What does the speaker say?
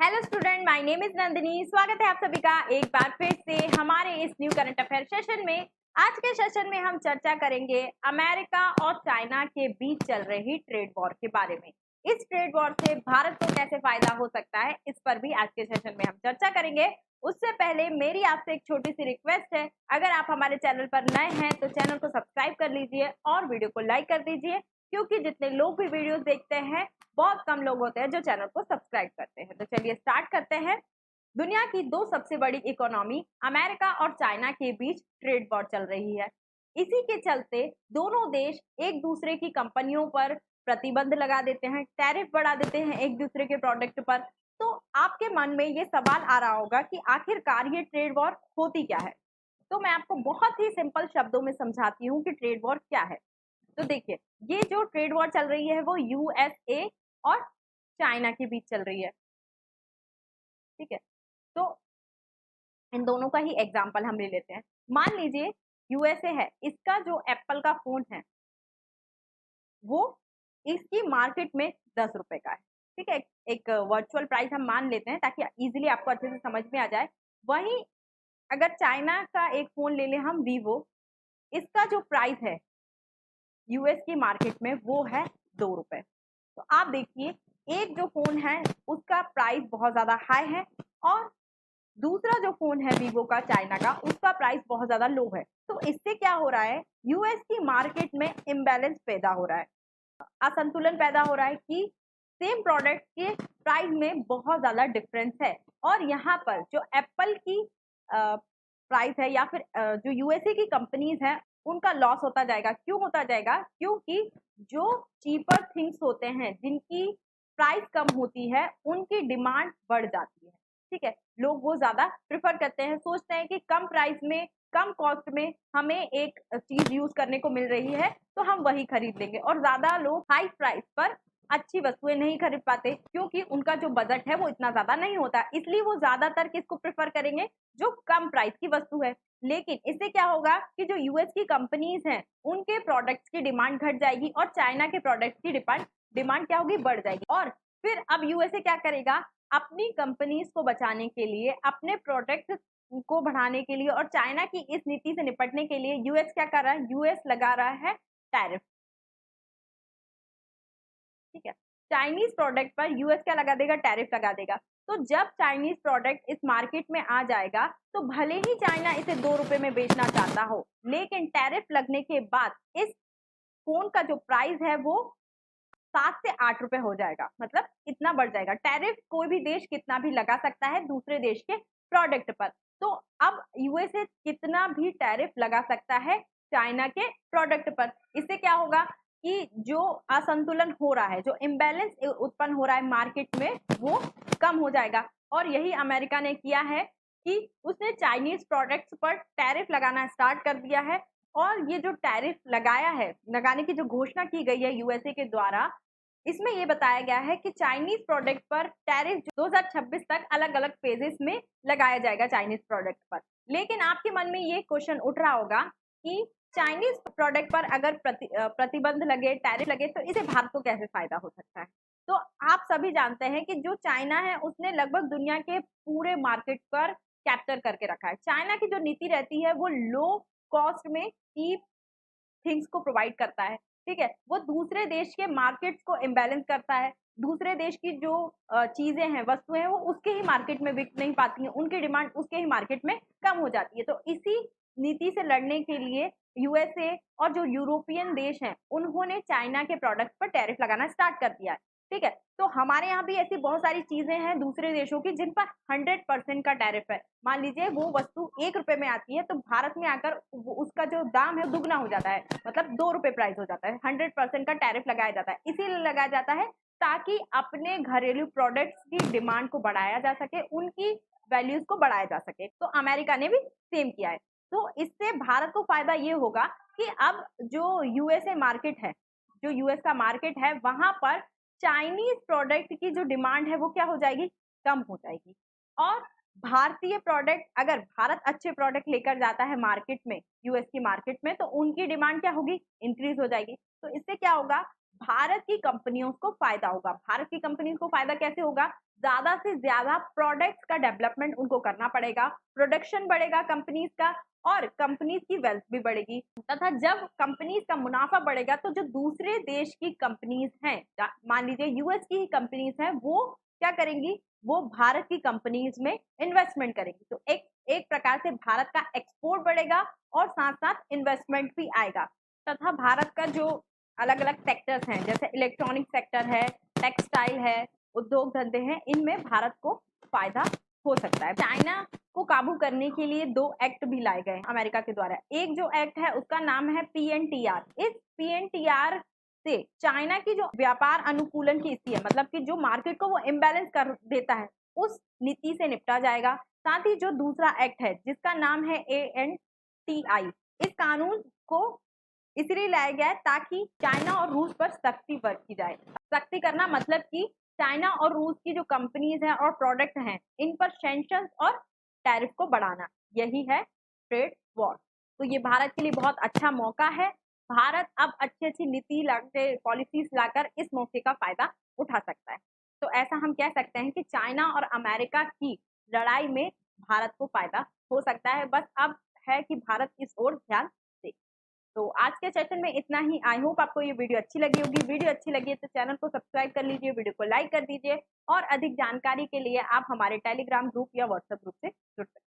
Hello student, my name is Nandini. स्वागत है आप सभी का एक बार फिर से हमारे इस न्यू करंट अफेयर सेशन में। आज के सेशन में हम चर्चा करेंगे अमेरिका और चाइना के बीच चल रही ट्रेड वॉर के बारे में। इस ट्रेड वॉर से भारत को कैसे फायदा हो सकता है, इस पर भी आज के सेशन में हम चर्चा करेंगे। उससे पहले मेरी आपसे एक छोटी सी रिक्वेस्ट है, अगर आप हमारे चैनल पर नए हैं तो चैनल को सब्सक्राइब कर लीजिए और वीडियो को लाइक कर दीजिए, क्योंकि जितने लोग भी वीडियोस देखते हैं बहुत कम लोग होते हैं जो चैनल को सब्सक्राइब करते हैं। तो चलिए स्टार्ट करते हैं। दुनिया की दो सबसे बड़ी इकोनॉमी अमेरिका और चाइना के बीच ट्रेड वॉर चल रही है। इसी के चलते दोनों देश एक दूसरे की कंपनियों पर प्रतिबंध लगा देते हैं, टैरिफ बढ़ा देते हैं एक दूसरे के प्रोडक्ट पर। तो आपके मन में ये सवाल आ रहा होगा कि आखिरकार ये ट्रेड वॉर होती क्या है। तो मैं आपको बहुत ही सिंपल शब्दों में समझाती हूँ कि ट्रेड वॉर क्या है। तो देखिए, ये जो ट्रेड वॉर चल रही है वो यूएसए और चाइना के बीच चल रही है। ठीक है, तो इन दोनों का ही एग्जांपल हम ले लेते हैं। मान लीजिए यूएसए है, इसका जो एप्पल का फोन है वो इसकी मार्केट में 10 रुपए का है। ठीक है, एक वर्चुअल प्राइस हम मान लेते हैं ताकि इजीली आपको अच्छे से समझ में आ जाए। वहीं अगर चाइना का एक फोन ले लें हम वीवो, इसका जो प्राइस है यूएस की मार्केट में वो है 2 रुपए। तो आप देखिए, एक जो फोन है उसका प्राइस बहुत ज्यादा हाई है और दूसरा जो फोन है वीवो का चाइना का, उसका प्राइस बहुत ज्यादा लो है। तो इससे क्या हो रहा है, यूएस की मार्केट में इम्बैलेंस पैदा हो रहा है, असंतुलन पैदा हो रहा है कि सेम प्रोडक्ट के प्राइस में बहुत ज्यादा डिफरेंस है। और यहाँ पर जो एप्पल की प्राइस है या फिर जो यूएसए की कंपनीज हैं उनका लॉस होता जाएगा। क्यों होता जाएगा? क्योंकि जो चीपर थिंग्स होते हैं, जिनकी प्राइस कम होती है, उनकी डिमांड बढ़ जाती है। ठीक है, लोग वो ज्यादा प्रिफर करते हैं, सोचते हैं कि कम प्राइस में कम कॉस्ट में हमें एक चीज यूज करने को मिल रही है तो हम वही खरीद लेंगे। और ज्यादा लोग हाई प्राइस पर अच्छी वस्तुएं नहीं खरीद पाते क्योंकि उनका जो बजट है वो इतना ज्यादा नहीं होता, इसलिए वो ज्यादातर किसको प्रेफर करेंगे? जो कम प्राइस की वस्तु है। लेकिन इससे क्या होगा कि जो यूएस की कंपनीज हैं उनके प्रोडक्ट्स की डिमांड घट जाएगी और चाइना के प्रोडक्ट्स की डिमांड क्या होगी? बढ़ जाएगी। और फिर अब यूएसए क्या करेगा? अपनी कंपनीज को बचाने के लिए, अपने प्रोडक्ट को बढ़ाने के लिए और चाइना की इस नीति से निपटने के लिए यूएस क्या कर रहा है? यूएस लगा रहा है टैरिफ। ठीक है, चाइनीज प्रोडक्ट पर यूएस क्या लगा देगा? टैरिफ लगा देगा। तो जब चाइनीज प्रोडक्ट इस मार्केट में आ जाएगा तो भले ही चाइना इसे 2 रुपए में बेचना चाहता हो, लेकिन टैरिफ लगने के बाद इस फोन का जो प्राइस है वो 7 से 8 रुपए हो जाएगा। मतलब इतना बढ़ जाएगा। टैरिफ कोई भी देश कितना भी लगा सकता है दूसरे देश के प्रोडक्ट पर। तो अब यूएसए कितना भी टैरिफ लगा सकता है चाइना के प्रोडक्ट पर। इससे क्या होगा कि जो असंतुलन हो रहा है, जो इम्बैलेंस उत्पन्न हो रहा है मार्केट में, वो कम हो जाएगा। और यही अमेरिका ने किया है कि उसने चाइनीज प्रोडक्ट्स पर टैरिफ लगाना स्टार्ट कर दिया है। और ये जो टैरिफ लगाया है, लगाने की जो घोषणा की गई है यूएसए के द्वारा, इसमें ये बताया गया है कि चाइनीज प्रोडक्ट पर टैरिफ 2026 तक अलग अलग फेजेस में लगाया जाएगा चाइनीज प्रोडक्ट पर। लेकिन आपके मन में ये क्वेश्चन उठ रहा होगा कि चाइनीज प्रोडक्ट पर अगर प्रतिबंध लगे, टैरिफ लगे, तो इसे भारत को कैसे फायदा हो सकता है? तो आप सभी जानते हैं कि जो चाइना है उसने लगभग दुनिया के पूरे मार्केट पर कैप्चर करके रखा है। चाइना की जो नीति रहती है वो लो कॉस्ट में चीप थिंग्स को प्रोवाइड करता है। ठीक है, वो दूसरे देश के मार्केट्स को इम्बैलेंस करता है। दूसरे देश की जो चीजें हैं, वस्तुएं हैं, वो उसके ही मार्केट में बिक नहीं पाती हैं, उनकी डिमांड उसके ही मार्केट में कम हो जाती है। तो इसी नीति से लड़ने के लिए यूएसए और जो यूरोपियन देश हैं उन्होंने चाइना के प्रोडक्ट्स पर टैरिफ लगाना स्टार्ट कर दिया है। ठीक है, तो हमारे यहाँ भी ऐसी बहुत सारी चीजें हैं दूसरे देशों की जिन पर 100% का टैरिफ है। मान लीजिए वो वस्तु 1 रुपए में आती है तो भारत में आकर उसका जो दाम है दुगना हो जाता है, मतलब 2 रुपए प्राइस हो जाता है। 100% का टैरिफ लगाया जाता है, इसीलिए लगाया जाता है ताकि अपने घरेलू प्रोडक्ट्स की डिमांड को बढ़ाया जा सके, उनकी वैल्यूज को बढ़ाया जा सके। तो अमेरिका ने भी सेम किया है। तो इससे भारत को फायदा ये होगा कि अब जो यूएसए मार्केट है, जो यूएस का मार्केट है, वहां पर चाइनीज प्रोडक्ट की जो डिमांड है वो क्या हो जाएगी? कम हो जाएगी। और भारतीय प्रोडक्ट, अगर भारत अच्छे प्रोडक्ट लेकर जाता है मार्केट में, यूएस की मार्केट में, तो उनकी डिमांड क्या होगी? इंक्रीज हो जाएगी। तो इससे क्या होगा? भारत की कंपनियों को फायदा होगा। भारत की कंपनी को फायदा कैसे होगा? ज्यादा से ज्यादा प्रोडक्ट्स का डेवलपमेंट उनको करना पड़ेगा, प्रोडक्शन बढ़ेगा कंपनीज का और कंपनीज की वेल्थ भी बढ़ेगी। तथा जब कंपनीज का मुनाफा बढ़ेगा तो जो दूसरे देश की कंपनीज हैं, मान लीजिए यूएस की ही कंपनीज हैं, वो क्या करेंगी, वो भारत की कंपनीज में इन्वेस्टमेंट करेंगी। तो एक प्रकार से भारत का एक्सपोर्ट बढ़ेगा और साथ साथ इन्वेस्टमेंट भी आएगा। तथा भारत का जो अलग अलग सेक्टर्स हैं, जैसे इलेक्ट्रॉनिक सेक्टर है, टेक्सटाइल है, उद्योग धंधे हैं, इनमें भारत को फायदा हो सकता है। चाइना को काबू करने के लिए 2 एक्ट भी लाए गए अमेरिका के द्वारा। एक जो एक्ट है उसका नाम है पीएनटीआर। इस पीएनटीआर से चाइना की जो व्यापार अनुकूलन की स्थिति है, मतलब कि जो मार्केट को वो इम्बैलेंस कर देता है, उस नीति से निपटा जाएगा। साथ ही जो दूसरा एक्ट है जिसका नाम है एएनटीआई, इस कानून को इसलिए लाया गया है ताकि चाइना और रूस पर सख्ती बरती जाए। सख्ती करना मतलब कि चाइना और रूस की जो कंपनीज हैं और प्रोडक्ट हैं, इन पर सैंक्शंस और टैरिफ को बढ़ाना, यही है ट्रेड वॉर। तो ये भारत के लिए बहुत अच्छा मौका है। भारत अब अच्छी अच्छी नीति लाकर, पॉलिसीज लाकर इस मौके का फायदा उठा सकता है। तो ऐसा हम कह सकते हैं कि चाइना और अमेरिका की लड़ाई में भारत को फायदा हो सकता है। बस अब है कि भारत इस ओर ध्यान दे। तो आज के सेशन में इतना ही। आई होप आपको ये वीडियो अच्छी लगी होगी। वीडियो अच्छी लगी है तो चैनल को सब्सक्राइब कर लीजिए, वीडियो को लाइक कर दीजिए और अधिक जानकारी के लिए आप हमारे टेलीग्राम ग्रुप या व्हाट्सएप ग्रुप से जुड़ सकते हैं।